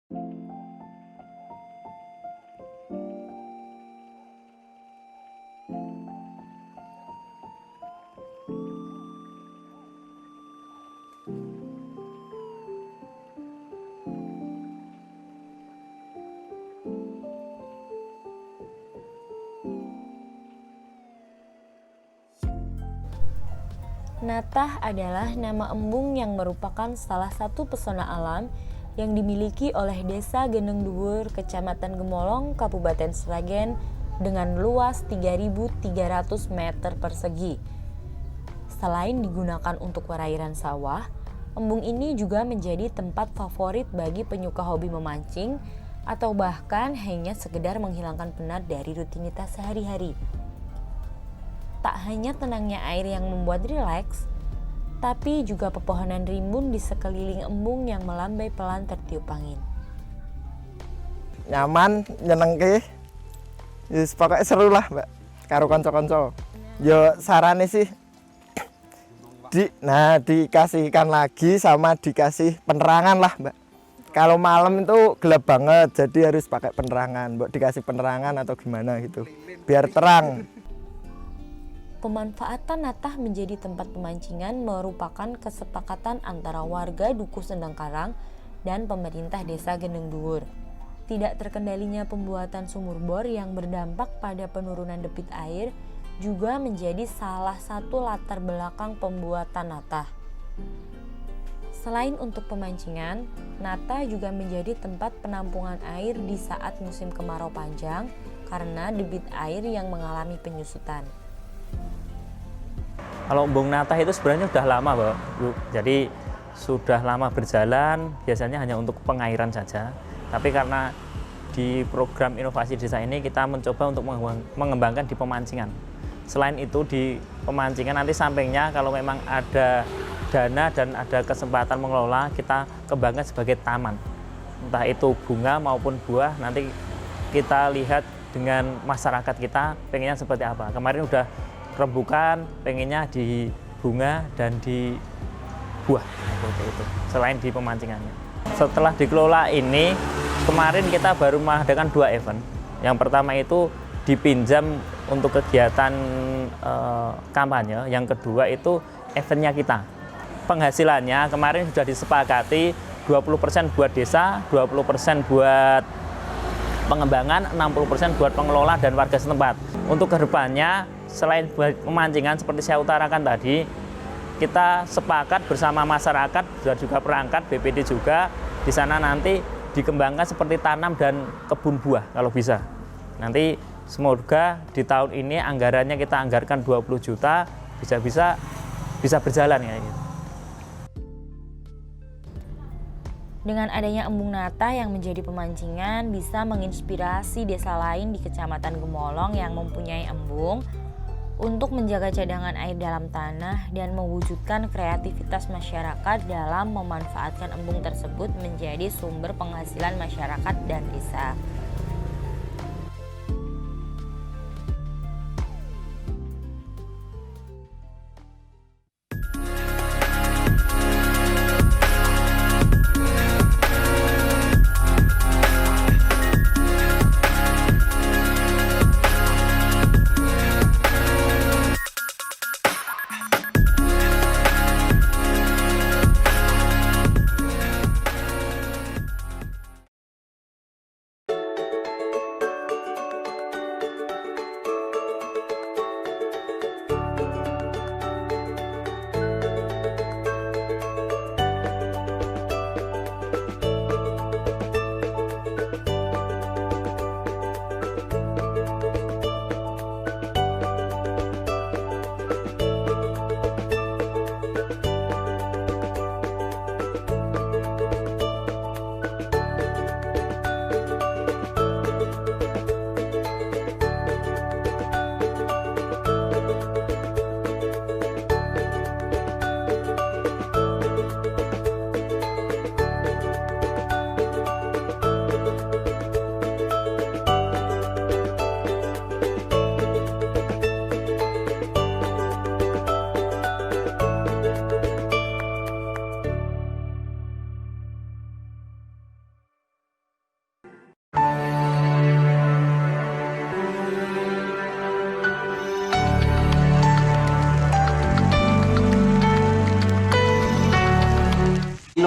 Natah adalah nama embung yang merupakan salah satu pesona alam yang dimiliki oleh Desa Geneng Dhuwur, Kecamatan Gemolong, Kabupaten Sragen dengan luas 3.300 meter persegi. Selain digunakan untuk perairan sawah, embung ini juga menjadi tempat favorit bagi penyuka hobi memancing atau bahkan hanya sekedar menghilangkan penat dari rutinitas sehari-hari. Tak hanya tenangnya air yang membuat rileks, tapi juga pepohonan rimbun di sekeliling embung yang melambai pelan tertiup angin. Nyaman, nyenengke, yes, pokoknya seru lah mbak, karo konco-konco. Yo sarane sih, dikasih ikan lagi sama dikasih penerangan lah mbak. Kalau malam itu gelap banget, jadi harus pakai penerangan, mbak dikasih penerangan atau gimana gitu, biar terang. Pemanfaatan Natah menjadi tempat pemancingan merupakan kesepakatan antara warga Dukuh Sendang Karang dan pemerintah Desa Geneng Dhuwur. Tidak terkendalinya pembuatan sumur bor yang berdampak pada penurunan debit air juga menjadi salah satu latar belakang pembuatan Natah. Selain untuk pemancingan, Natah juga menjadi tempat penampungan air di saat musim kemarau panjang karena debit air yang mengalami penyusutan. Kalau embung Natah itu sebenarnya sudah lama, Bu. Jadi sudah lama berjalan, biasanya hanya untuk pengairan saja. Tapi karena di program inovasi desa ini kita mencoba untuk mengembangkan di pemancingan. Selain itu di pemancingan nanti sampingnya kalau memang ada dana dan ada kesempatan mengelola, kita kembangkan sebagai taman. Entah itu bunga maupun buah, nanti kita lihat dengan masyarakat kita pengennya seperti apa. Kemarin udah rembukan, pengennya di bunga dan di buah seperti itu, selain di pemancingannya. Setelah dikelola ini, kemarin kita baru mengadakan 2 event. Yang pertama itu dipinjam untuk kegiatan kampanye, yang kedua itu eventnya kita. Penghasilannya kemarin sudah disepakati 20% buat desa, 20% buat pengembangan, 60% buat pengelola dan warga setempat. Untuk kedepannya, selain buat pemancingan seperti saya utarakan tadi, kita sepakat bersama masyarakat dan juga perangkat BPD juga di sana nanti dikembangkan seperti tanam dan kebun buah kalau bisa. Nanti semoga di tahun ini anggarannya kita anggarkan 20 juta bisa berjalan ya. Dengan adanya embung Natah yang menjadi pemancingan bisa menginspirasi desa lain di Kecamatan Gemolong yang mempunyai embung untuk menjaga cadangan air dalam tanah dan mewujudkan kreativitas masyarakat dalam memanfaatkan embung tersebut menjadi sumber penghasilan masyarakat dan desa.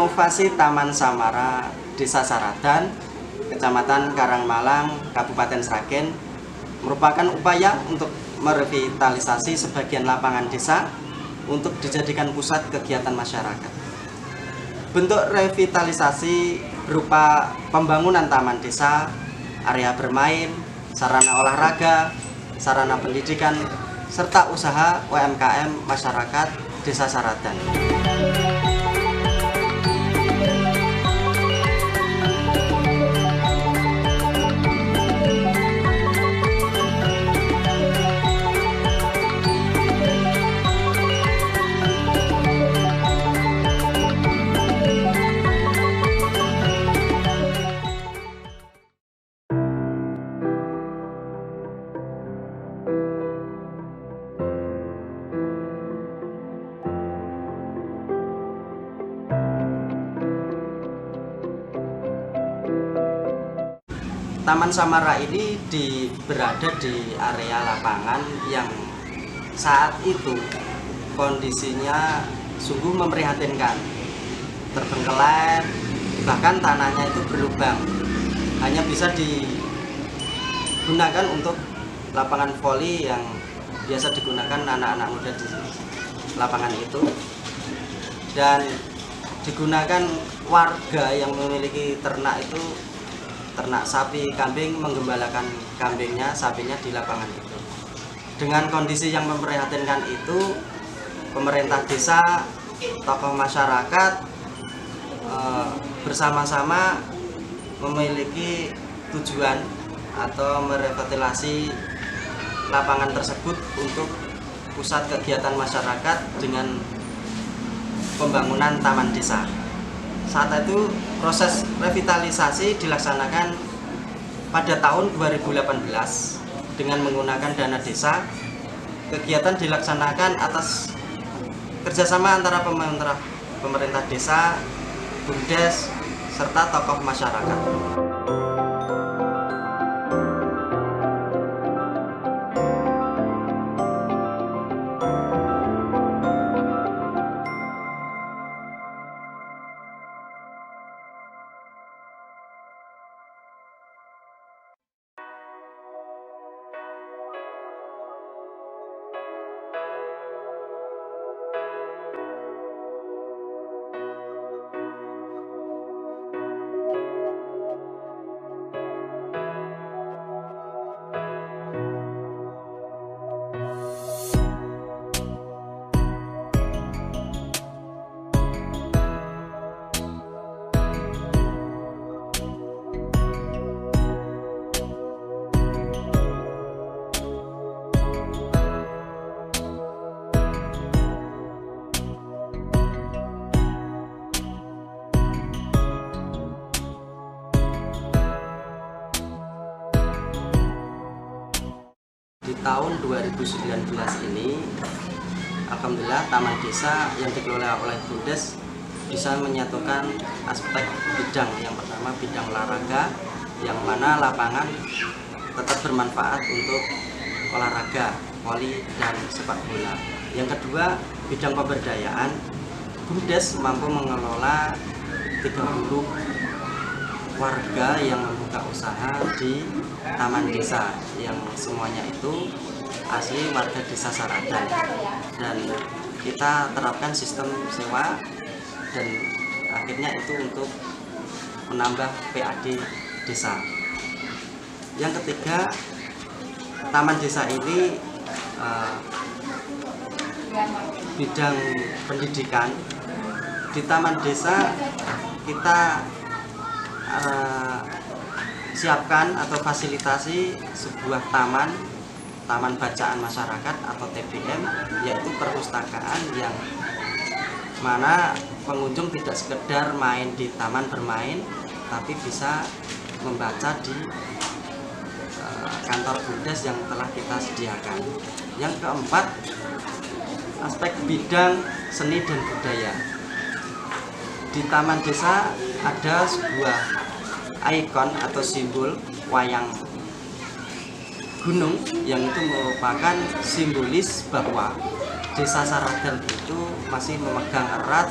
Inovasi Taman Samara Desa Saradan, Kecamatan Karangmalang, Kabupaten Sragen merupakan upaya untuk merevitalisasi sebagian lapangan desa untuk dijadikan pusat kegiatan masyarakat. Bentuk revitalisasi berupa pembangunan taman desa, area bermain, sarana olahraga, sarana pendidikan, serta usaha UMKM masyarakat Desa Saradan. Taman Samara ini berada di area lapangan yang saat itu kondisinya sungguh memprihatinkan, terbengkelai, bahkan tanahnya itu berlubang, hanya bisa digunakan untuk lapangan voli yang biasa digunakan anak-anak muda di lapangan itu, dan digunakan warga yang memiliki ternak itu, ternak sapi, kambing, menggembalakan kambingnya, sapinya di lapangan itu. Dengan kondisi yang memprihatinkan itu, pemerintah desa, tokoh masyarakat bersama-sama memiliki tujuan atau merevitalisasi lapangan tersebut untuk pusat kegiatan masyarakat dengan pembangunan taman desa. Saat itu proses revitalisasi dilaksanakan pada tahun 2018 dengan menggunakan dana desa. Kegiatan dilaksanakan atas kerjasama antara pemerintah desa, BUMDes, serta tokoh masyarakat. Di tahun 2019 ini, alhamdulillah Taman Desa yang dikelola oleh BUMDes bisa menyatukan aspek bidang. Yang pertama bidang olahraga, yang mana lapangan tetap bermanfaat untuk olahraga, voli, dan sepak bola. Yang kedua bidang pemberdayaan, BUMDes mampu mengelola 30 warga yang membuka usaha di Taman Desa, yang semuanya itu asli warga Desa Saradan, dan kita terapkan sistem sewa, dan akhirnya itu untuk menambah PAD desa. Yang ketiga, Taman Desa ini bidang pendidikan. Di Taman Desa kita siapkan atau fasilitasi sebuah taman bacaan masyarakat atau TBM, yaitu perpustakaan yang mana pengunjung tidak sekedar main di taman bermain, tapi bisa membaca di kantor BUMDes yang telah kita sediakan. Yang keempat, aspek bidang seni dan budaya. Di Taman Desa ada sebuah ikon atau simbol wayang gunung yang itu merupakan simbolis bahwa Desa Saradan itu masih memegang erat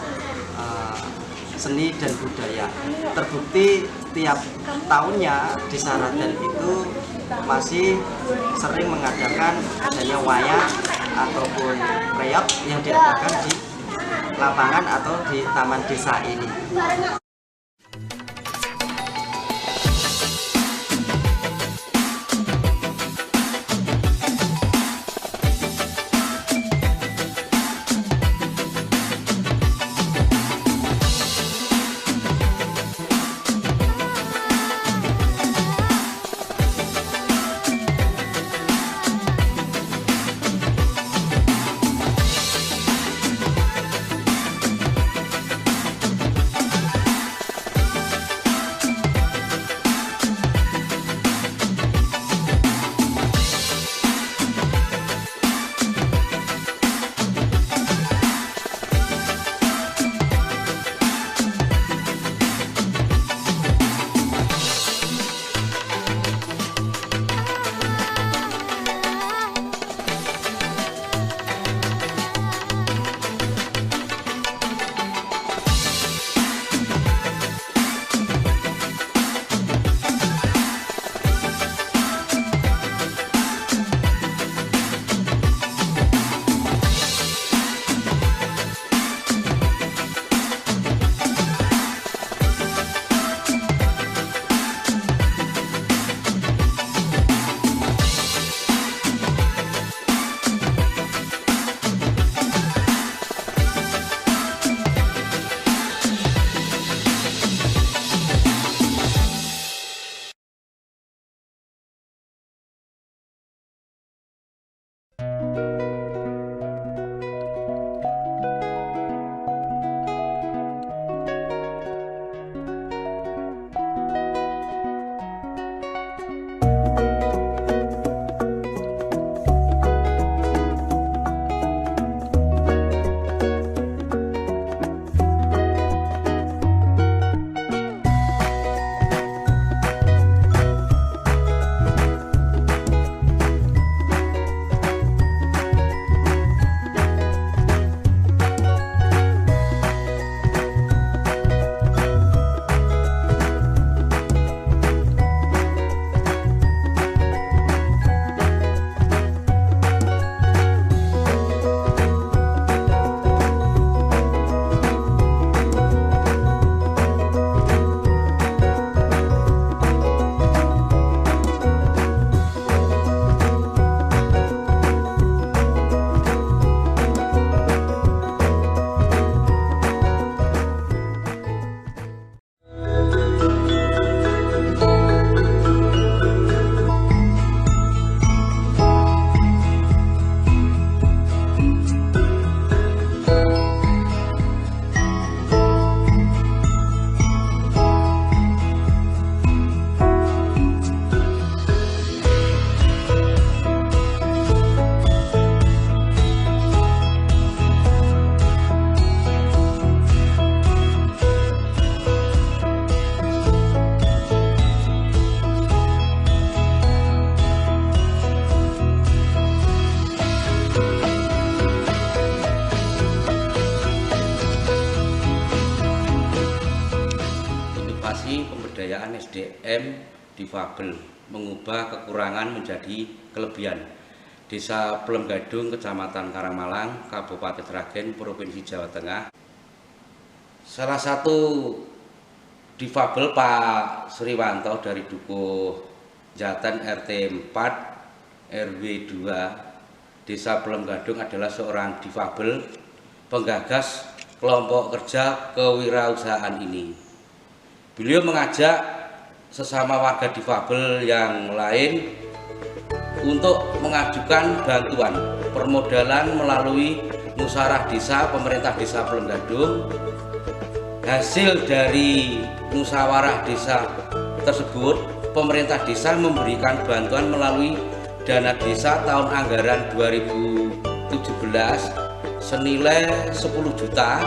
seni dan budaya. Terbukti tiap tahunnya Desa Raden itu masih sering mengadakan adanya wayang ataupun reok yang diadakan di lapangan atau di taman desa ini. pemberdayaan SDM difabel, mengubah kekurangan menjadi kelebihan. Desa Plenggadung, Kecamatan Karangmalang, Kabupaten Sragen, Provinsi Jawa Tengah. Salah satu difabel Pak Sriwanto dari Dukuh Jaten RT 4 RW 2 Desa Plenggadung adalah seorang difabel penggagas kelompok kerja kewirausahaan ini. Beliau mengajak sesama warga difabel yang lain untuk mengajukan bantuan permodalan melalui musyawarah desa pemerintah Desa Plenggadung. Hasil dari musyawarah desa tersebut, pemerintah desa memberikan bantuan melalui dana desa tahun anggaran 2017 senilai 10 juta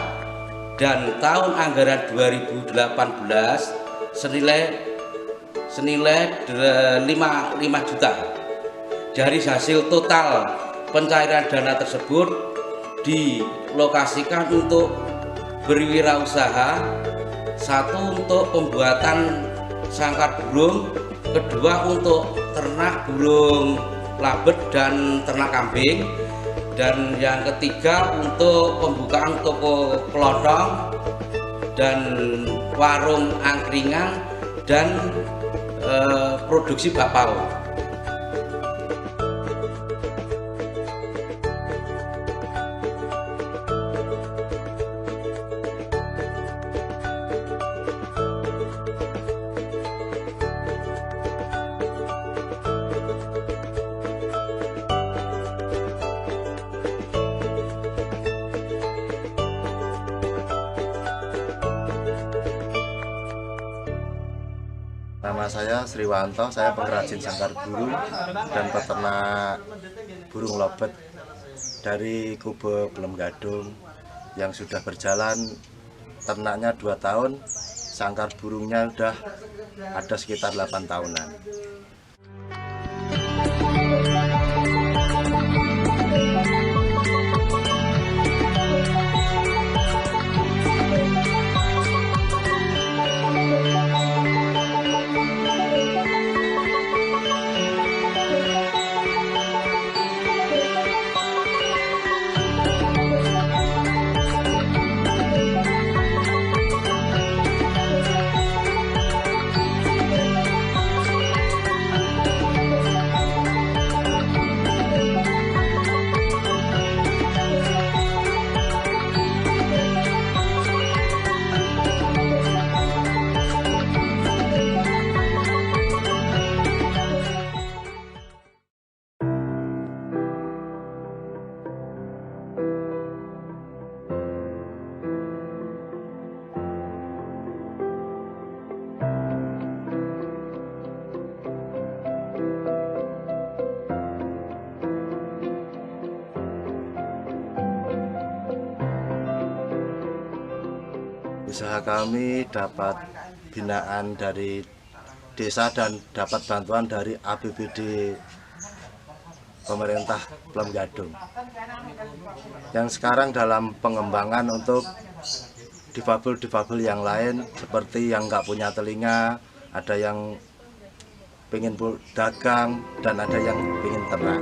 dan tahun anggaran 2018 senilai 5 juta. Dari hasil total pencairan dana tersebut dilokasikan untuk berwirausaha Satu untuk pembuatan sangkar burung, kedua untuk ternak burung labet dan ternak kambing, dan yang ketiga untuk pembukaan toko kelontong dan warung angkringan dan produksi bakpao. Nama saya Sriwanto, saya pengrajin sangkar burung dan peternak burung lobet dari Kube Pelem Gadung yang sudah berjalan ternaknya 2 tahun, sangkar burungnya sudah ada sekitar 8 tahunan. Usaha kami dapat binaan dari desa dan dapat bantuan dari APBD pemerintah Pelem Gadung yang sekarang dalam pengembangan untuk difabel-difabel yang lain, seperti yang nggak punya telinga, ada yang pengen dagang dan ada yang pengen ternak.